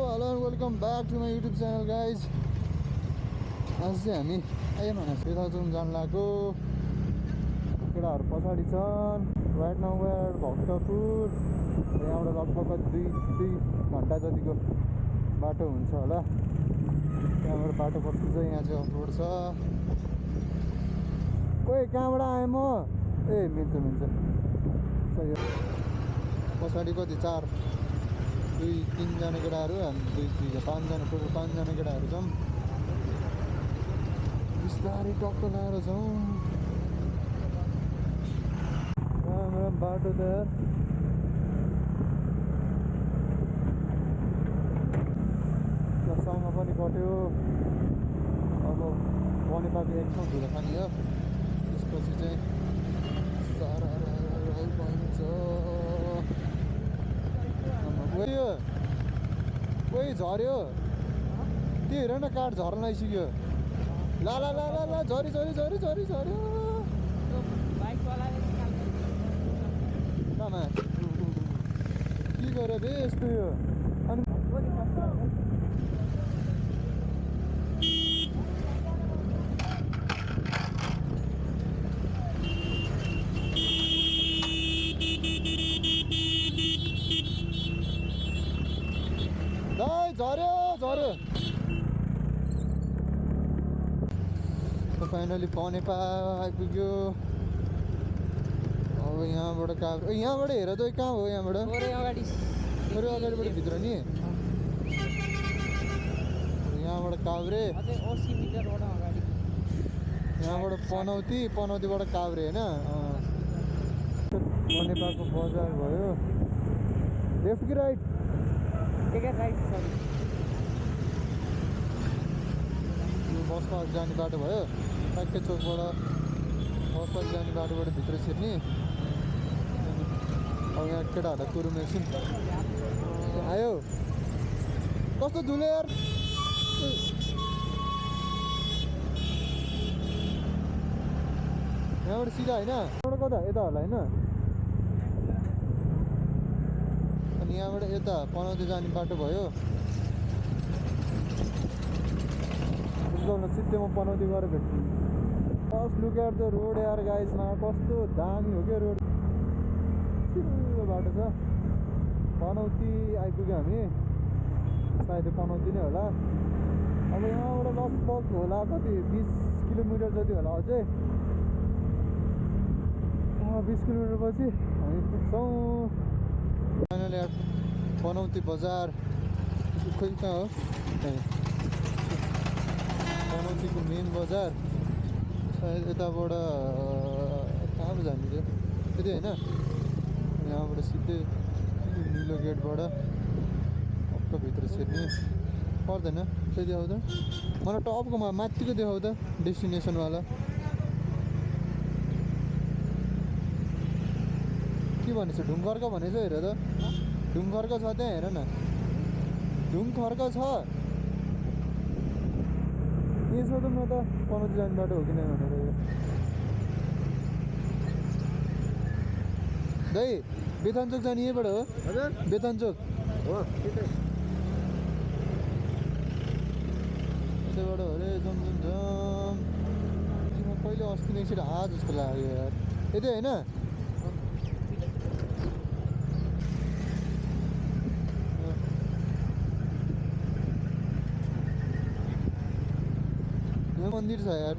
hello and welcome back to my YouTube channel guys. आज चाहिँ हामी आइएन सेताजुङ जान लागेको केटाहरू पछाडि छन् राइट नाउ वेयर भक्तपुर यहाँबाट लगभग 2 घन्टा जतिको बाटो हुन्छ होला त्यहाँबाट बाटो कस्तो छ यहाँ चाहिँ अफरोड छ ओए कहाँबाट आए म ए मिल्छ पछाडि कति 2-3 जना केटाहरू हामी 5 जना टोटल 5 जना केटाहरू छौँ बिस्तारै टक्क लाएर छौँ राम्रो बाटो त सँग पनि कट्यो अब बनेपाको एक ठाउँ धुलो खाने हो त्यसपछि चाहिँ सारा पाइन्छ कोही झऱ्यो त्यो हेर न काठ झर्न आइसक्यो ला झरी झऱ्यो कामा के गऱ्यो बे यस्तो यो अनि झऱ्यो फाइनली बनेपा आइपुग्यो अब यहाँबाट काभ्रे यहाँबाट हेर त कहाँ हो यहाँबाट थोरै अगाडिबाट भित्र नि यहाँबाट काभ्रे यहाँबाट पनौतीबाट काभ्रे होइन बनेपाको बजार भयो लेफ्ट कि राइट बस पार्क जाने बाटो भयो ट्याक्कै चोकबाट बस पार्क जाने बाटोबाट भित्र छिर्ने अब यहाँ केटाहरूलाई कुरुम एकछिन आयो कस्तो धुलो यार यहाँबाट सिधा होइन यहाँबाट कता यता होला होइन अनि यहाँबाट यता पनौती जाने बाटो भयो सिधै म पनौती गएर भेट्छु first look at the road यार गाइजमा कस्तो दामी हो क्या रोड चिल्लो बाटो छ पनौती आइपुग्यो हामी सायद पनौती नै होला अब यहाँबाट लगभग होला कति 20 किलोमिटर जति होला अझै 20 किलोमिटर पछि हामी पुग्छौँ फाइनली पनौती बजार खोइ कहाँ हो पनौतीको मेन बजार सायद यताबाट कहाँ पो जानु थियो त्यति होइन यहाँबाट सिधै निलो गेटबाट टक्क भित्र छिर्ने पर्दैन त्यति देखाउ त मलाई टपको माथिको देखाउ त डेस्टिनेसनवाला के भनेछ ढुङ्खर्क भनेछ हेर त ढुङ्खर्क छ त्यहाँ हेर न ढुङ्खर्क छ के सोधौँ न त पनौती जाने बाटो हो कि नै भनेर यो दाइ बेथानचोक जाने यहीँबाट हो हजुर बेथानचोक हो त्यहाँबाट हो अरे जम पहिले अस्ति नै एकचोटि आ जस्तो लाग्यो यार यतै होइन यहाँ मन्दिर छ यार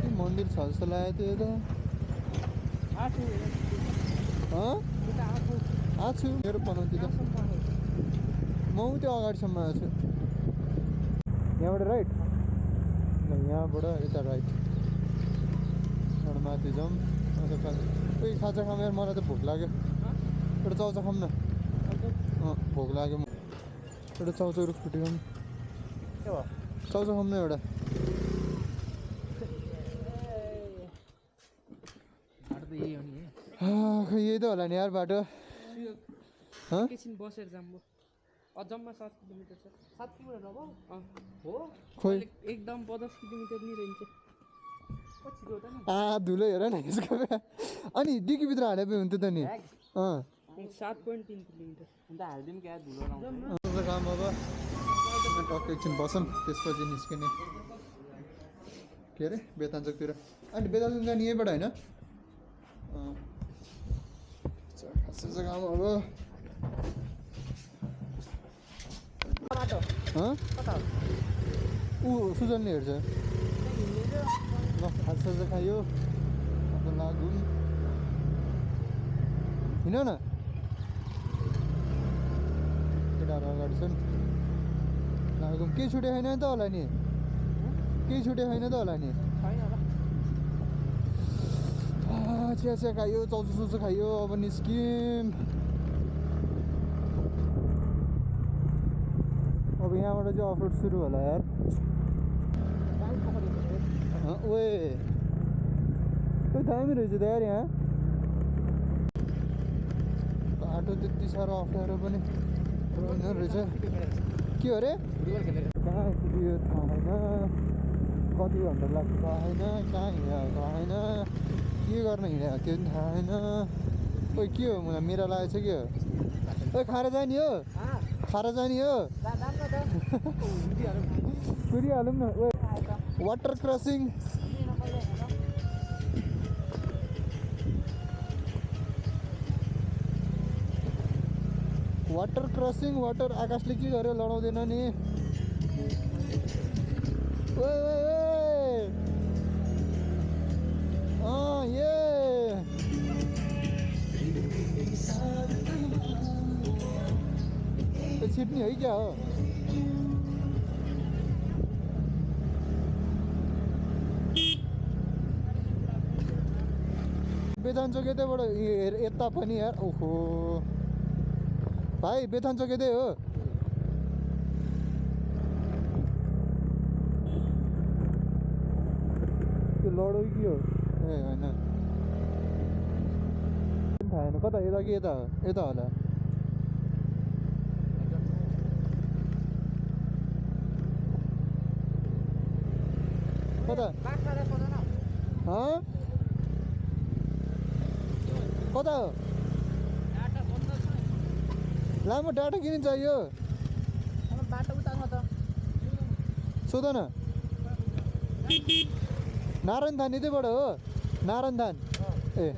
के मन्दिर छ जस्तो लाग्यो त्यो त आछु मेरो पनौती त म त्यो अगाडिसम्म आएको छु यहाँबाट राइट ल यहाँबाट यता राइट यहाँबाट माथि जाउँ अन्त कोही खाजा खाऊँ यार मलाई त भोक लाग्यो एउटा चाउचा खाऊँ न भोक लाग्यो एउटा चाउचा रुखपिटी खाऊँ चाउचा खाऊँ न एउटा खै यही त होला नि यार बाटो एकैछिन बसेर जाऊँ अझम्मा 7 किलोमिटर छ 7 किलोमिटर हो खोइ एकदम 50 किलोमिटर नि रहन्छ धुलो हेर न यसको अनि डिकीभित्र हाले पनि हुन्थ्यो त नि 7.3 किलोमिटर अन्त हालिदिउँ क्या धुलो काम अब टक्क एकछिन बसौँ त्यसपछि निस्किने के अरे बेतान्चोकतिर अनि बेतान्चोक जाने यहीँबाट होइन खासै जग्गामा अब ऊ सुजनले हेर्छ ल खाजा खायो अब लागौँ हिँड न केटाहरू अगाडि छन् लागौँ केही छुटे छैन त होला नि केही छुटे छैन त होला नि चिया चिया खायो चौचो चौचो खायो अब निस्किम अब यहाँबाट चाहिँ अफरोड सुरु होला यार ओए दामी रहेछ त यार यहाँ बाटो त्यति साह्रो अप्ठ्यारो पनि रहेन रहेछ के अरे कहाँ पुग्यो थाहा छैन कति घन्टा लाग्छ थाहा छैन कहाँ हिँड्यो थाहा छैन के गर्न हिँड्यो त्यो पनि थाहा छैन ओइ के हो मलाई मेरा लागेको छ के हो ओइ खाएर जाने हो खाएर जाने हो कुदिहालौँ न ओ water crossing water crossing water आकाशले के गर्यो लडाउँदैन नि ओए ये छिट्ने है क्या हो बेतान्चोक यतैबाट यता पनि यार ओहो भाइ बेतान्चोक यतै हो त्यो लडो कि हो ए होइन थाहा छैन कता यता कि यता हो यता होला कता कता हो लामो डाटा किन चाहियो सोध न नारायण धान यतैबाट हो नारायण धान ए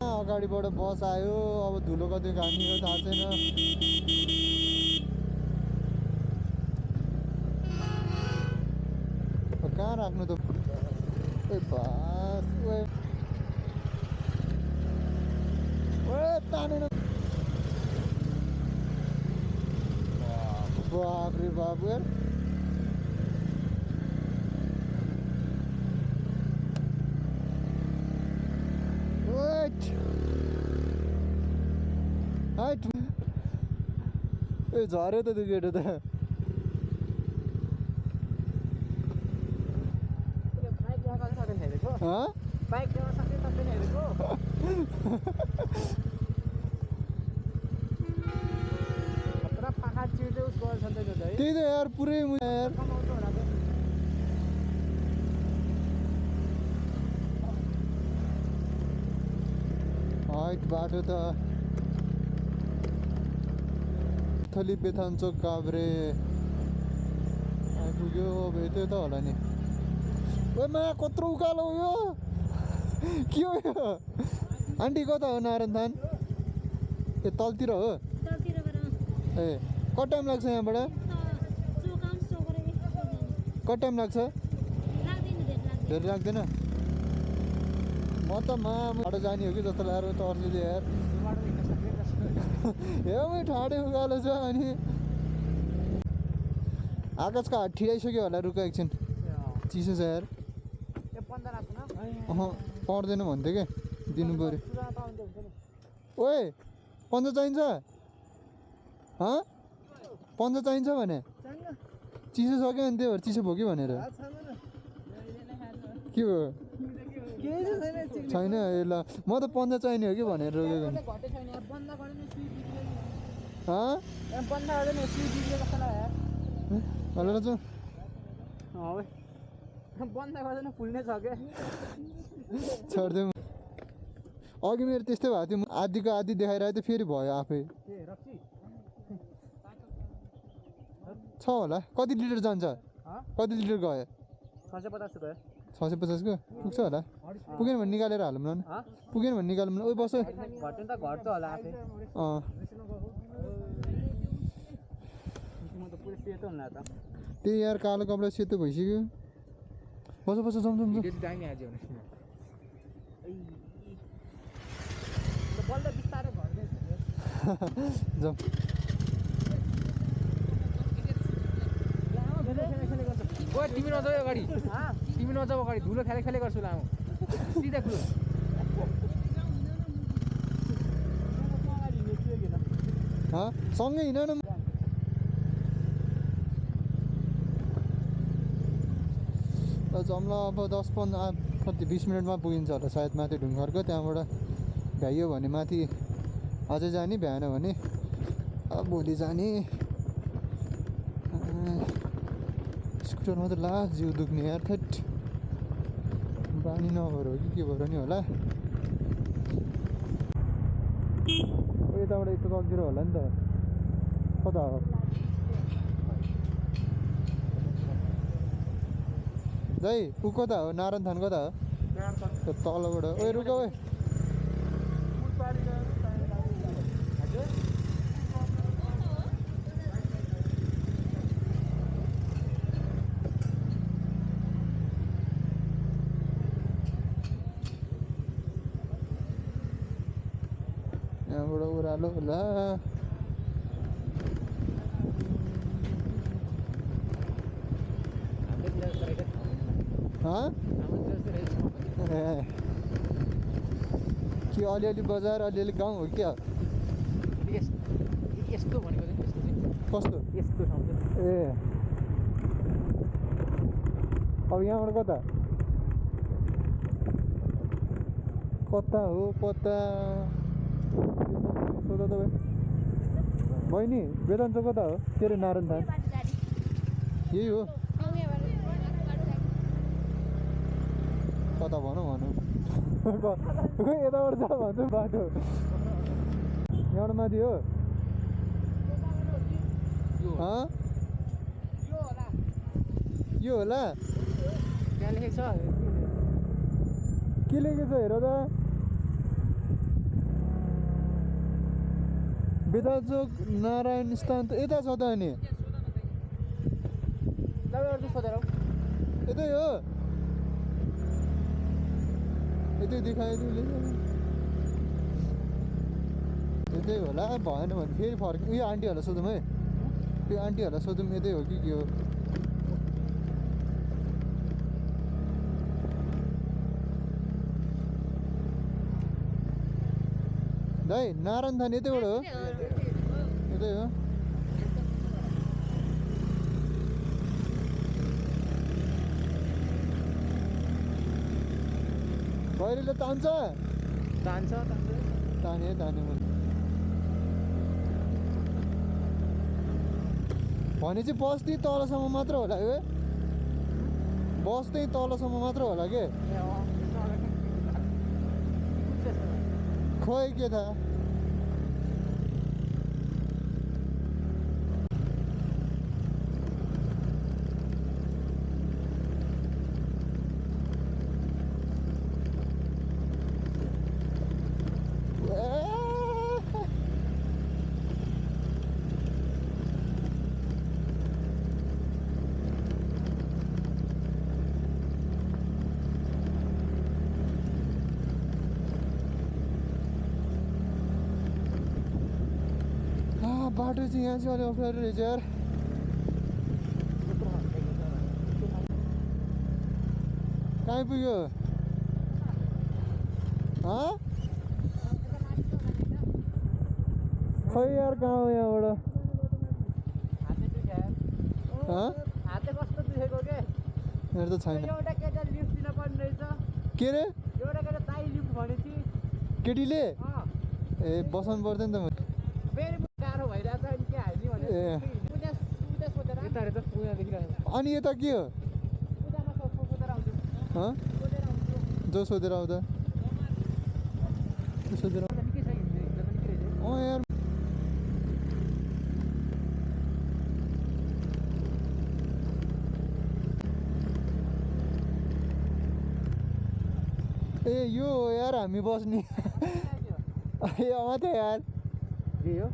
अगाडिबाट बस आयो अब धुलो कति घानी हो थाहा छैन कहाँ राख्नु त ए बास ओए तानेन बाप रे बाप यार ए झऱ्यो त त्यो केटो त त्यही त यार पुरै यार हाइट बाटो त थली बेथान्चोक काभ्रे आइपुग्यो अब यतै त होला नि ओ मा कत्रो उकालो यो के हो यो आन्टी कता हो नारायण धान ए तलतिर हो ए कति टाइम लाग्छ यहाँबाट कति टाइम लाग्छ धेरै लाग्दैन म त बाटो जाने हो कि जस्तो लागेर तर्सिदियो यार हेमै ठाडै उकालो छ अनि आकाशको हात ठियाइसक्यो होला रुख एकछिन चिसो छ यार पर्दैन भन्थ्यो क्या दिनु पऱ्यो ओए पन्जा चाहिन्छ पन्जा चाहिन्छ भने चिसो सक्यो अनि त्यही भएर चिसो भयो कि भनेर के हो छैन ए ल म त पन्जा चाहिने हो कि भनेर रोकेको छोडिदिउँ अघि मेरो त्यस्तै भएको थियो आधीको आधी देखाइरहेको थियो फेरि भयो आफै छ होला कति लिटर जान्छ कति लिटर गयो 650 गयो 650 को पुग्छ होला पुगेन भने निकालेर हालौँ न पुगेन भने निकालौँ न ओइ बस घट्नु त घट्छ होला आफै म त पुरै सेतो हुँला त त्यही यार कालो कपडा सेतो भइसक्यो बस बस जाउँ जाउँ भिडियो चाहिँ दामी आज भने बल्ल बिस्तारै घट्दै जाउँ ओए तिमी नजाऊ अगाडि तिमी नजाऊ अगाडि धुलो खेले खेले गर्छु लामो सिधा कुरो सँगै हिँड न जम्ला अब 10-15 कति 20 मिनटमा पुगिन्छ होला सायद माथि ढुङ्गरको त्यहाँबाट भ्याइयो भने माथि अझै जाने भ्याएन भने भोलि जाने स्कुटरमा त लास्ट जिउ दुख्ने यार थेट बानी नभएर हो कि के भएर नि होला यताबाट यस्तो कक्दिएर होला नि त कता हो दाइ ऊ कता हो नारायण थान कता हो तलबाट ओए रुक ओए यहाँबाट ओह्रालो होला के अलिअलि बजार अलिअलि गाउँ हो क्या यस्तो भनेको चाहिँ यस्तो चाहिँ कस्तो यस्तो ठाउँ चाहिँ ए अब यहाँबाट कता कता हो कता सोध तपाईँ बहिनी वेदान्त कता हो के अरे नारायण थान यही हो कता भनौँ भनौँ यताबाट जा भन्छ बाटो यहाँबाट माथि हो यो होला त्यहाँ लेखेको छ के लेखेको छ हेर त बेदाचोक नारायण स्थान त यता छ त अनि यतै हो यतै देखायो यतै होला भएन भने फेरि फर्क उयो आन्टीहरूलाई सोधौँ है त्यो आन्टीहरूलाई सोधौँ यतै हो कि के हो दाइ नारायण थान यतैबाट हो यतै हो बहिनीले तान्छ ताने भने चाहिँ बस त्यही तलसम्म मात्र होला है बस त्यही तलसम्म मात्र होला के खोइ के थाहा बाटो चाहिँ यहाँ चाहिँ अलिक अप्ठ्यारो रहेछ यार कहाँ पुग्यो खै यार कहाँ हो यहाँबाट कस्तो दुखेको के मेरो त छैन एउटा केटा लिफ्ट दिन पर्ने रहेछ के रे एउटा केटा दाइ लिफ्ट भनेपछि केटीले ए बसाउनु पर्दैन त फेरि गाह्रो भइरहेछ अनि के हाल्ने भने सोधेर अनि यता के हो सोधेर आउँछु जो सोधेर आउँदा सोचेर निकै छ हिँड्ने हिँड्दा पनि के रहेछ यार ए यो हो यार हामी बस्ने ए मात्रै यार के हो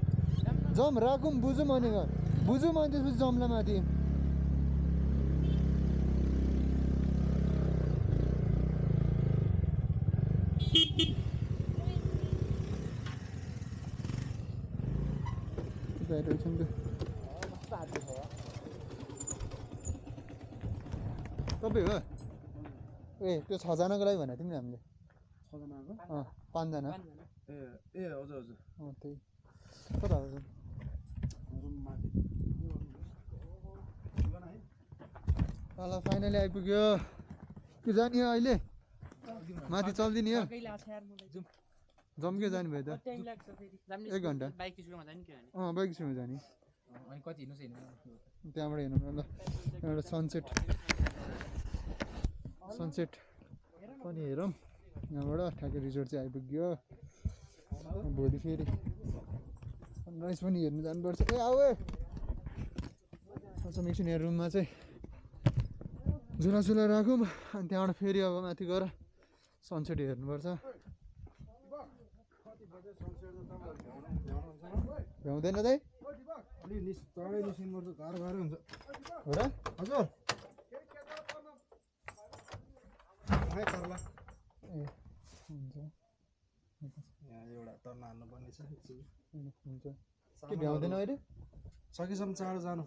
जम राखौँ बुझौँ अनि बुझौँ अनि त्यसपछि जम्ला माथि तपाईँ हो ए त्यो 6 जनाको लागि भनेको थियौँ नि हामीले 6 जनाको 5 जना ए हजुर हजुर त्यही कता हो रुम माथि ल फाइनली आइपुग्यो के जाने हो अहिले माथि चल्दिने हो कहिले आछ यार मलाई जाउँ जम्के जाने भयो त टाइम लाग्छ फेरि 1 घन्टा बाइक स्कुलमा जाने के भने बाइक स्कुलमा जाने अनि कति हिँड्नु छैन त्यहाँबाट हेर्नु न ल एउटा सनसेट पनि हेरौँ यहाँबाट ठ्याक्कै रिजोर्ट चाहिँ आइपुग्यो भोलि फेरि सनराइज पनि हेर्नु जानुपर्छ ए आऊ एकछिन यहाँ रुममा चाहिँ झुला राखौँ अनि त्यहाँबाट फेरि अब माथि गएर सनसेट हेर्नुपर्छ भ्याउँदैन दाइ अलि चाँडै निस्किनुपर्छ गाह्रो हुन्छ हो र हजुर पर्ला ए हुन्छ यहाँ एउटा टर्न हाल्नुपर्ने छ हुन्छ के भ्याउँदैन अहिले सकेसम्म चाँडो जानु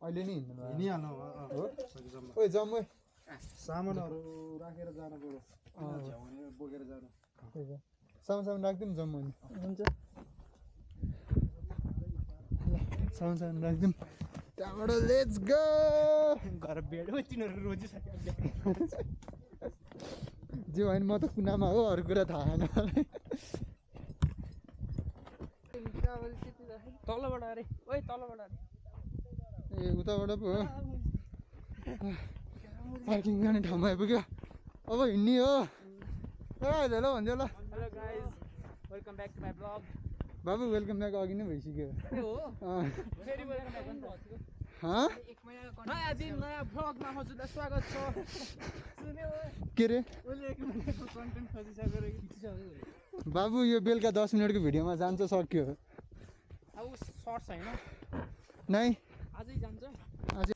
अहिले नि हिँड्नु हिँडिहाल्नु हो सकेसम्म ओइ जाउँ ओइ सामानहरू राखेर जानु पऱ्यो झ्याउने बोकेर जानु सामान राखिदिउँ जाउँ अनि हुन्छ सामान राखिदिउँ त्यहाँबाट लेट्स गो घर भेट्यो तिनीहरू रोजिसक्यो जे होइन म त कुनामा हो अरू कुरा थाहा छैन मलाई तलबाट अरे ओइ तलबाट अरे ए उताबाट पो हो पार्किङ गर्ने ठाउँमा आइपुग्यो अब हिँड्ने हो हेलो भन्दै ल hello guys welcome back to my blog बाबु वेलकम ब्याक अघि नै भइसक्यो फेरि वेलकम ब्याक नयाँ दिन नयाँ ब्लगमा हजुरलाई स्वागत छ के रे उसले 1 मिनेटको कन्टेन्ट खोजिसक्यो बाबु यो बेलुका 10 मिनटको भिडियोमा जान्छ सक्यो अब सर्ट छैन नै आजै जान्छ आज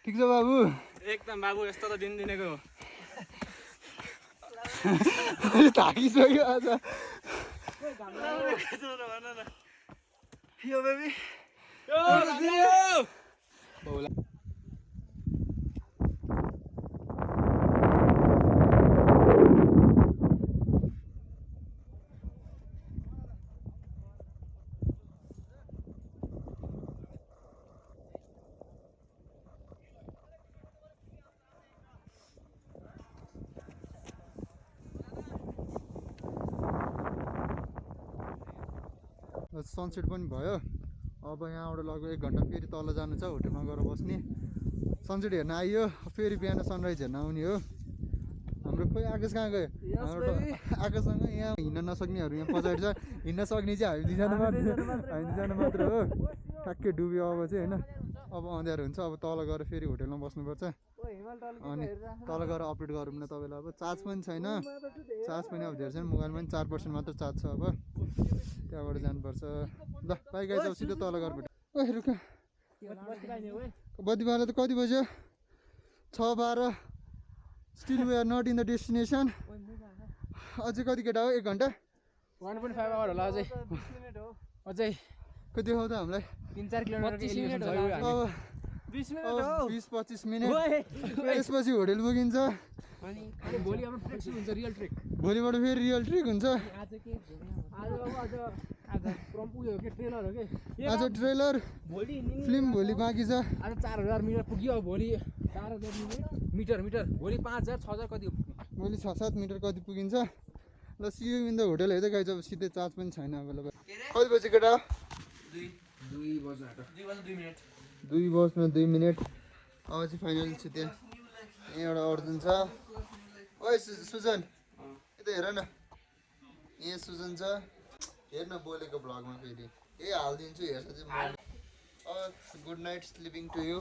ठिक छ बाबु एकदम बाबु यस्तो त दिनेको हो थाकिसक्यो आज यो बेबी सनसेट पनि भयो अब यहाँबाट लगभग 1 घन्टा फेरि तल जानु छ होटेलमा गएर बस्ने सनसेट हेर्न आइयो फेरि बिहान सनराइज हेर्न आउने हो हाम्रो खोइ आकाश कहाँ गयो हाम्रो आकाशसँग यहाँ हिँड्न नसक्नेहरू यहाँ पछाडि छ हिँड्न सक्ने चाहिँ हामी दुईजना मात्र हो ठ्याक्कै डुब्यो अब चाहिँ होइन अब अँध्यारो हुन्छ अब तल गएर फेरि होटेलमा बस्नुपर्छ अनि तल गएर अपडेट गरौँ न तपाईँलाई अब चार्ज पनि छैन चार्ज पनि अब धेरै छैन मोबाइलमा पनि 4% मात्र चार्ज छ अब त्यहाँबाट जानुपर्छ ल बाइक आइज सिधै तल गएर भेट ओइ रुक बत्ती बाला त कति बज्यो 6:12 still we are not in the destination अझै कति केटा हो 1 घन्टा 1.5 आवर होला अझै अझै कति हो त हामीलाई 3-4 किलोमिटरको एलिभेसन छ यो अब 20 मिनेट हो 20-25 मिनट त्यसपछि होटेल पुगिन्छ अनि भोलि हाम्रो ट्रेक सुरु हुन्छ रियल ट्रेक भोलिबाट फेरि रियल ट्रेक हुन्छ आज के आज प्रम उयो के ट्रेलर हो के आज ट्रेलर भोलि फिल्म भोलि बाँकी छ आज 4000 मिटर पुग्यो भोलि 4000 मिटर भोलि 5000 6000 कति भोलि 6-7 मिटर कति पुगिन्छ ल सियु इन द होटेल हेर्दै गएछ अब सिधै चार्ज पनि छैन अभाइलेबल कति बजी केटा 2 2 बज्न आँट्यो 2 बज्न 2 मिनट अब चाहिँ फाइनल छु त्यहाँ यहाँ एउटा अर्जुन छ ओइ सुजन यता हेर न यहाँ सुजन छ हेर न बोलेको भ्लगमा फेरि यही हालिदिन्छु हेर्छ चाहिँ म good night sleeping to you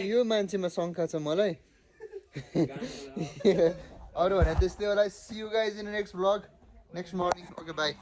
यो मान्छेमा शङ्का छ मलाई अरू भने त्यस्तै होला see you guys in next vlog next morning okay by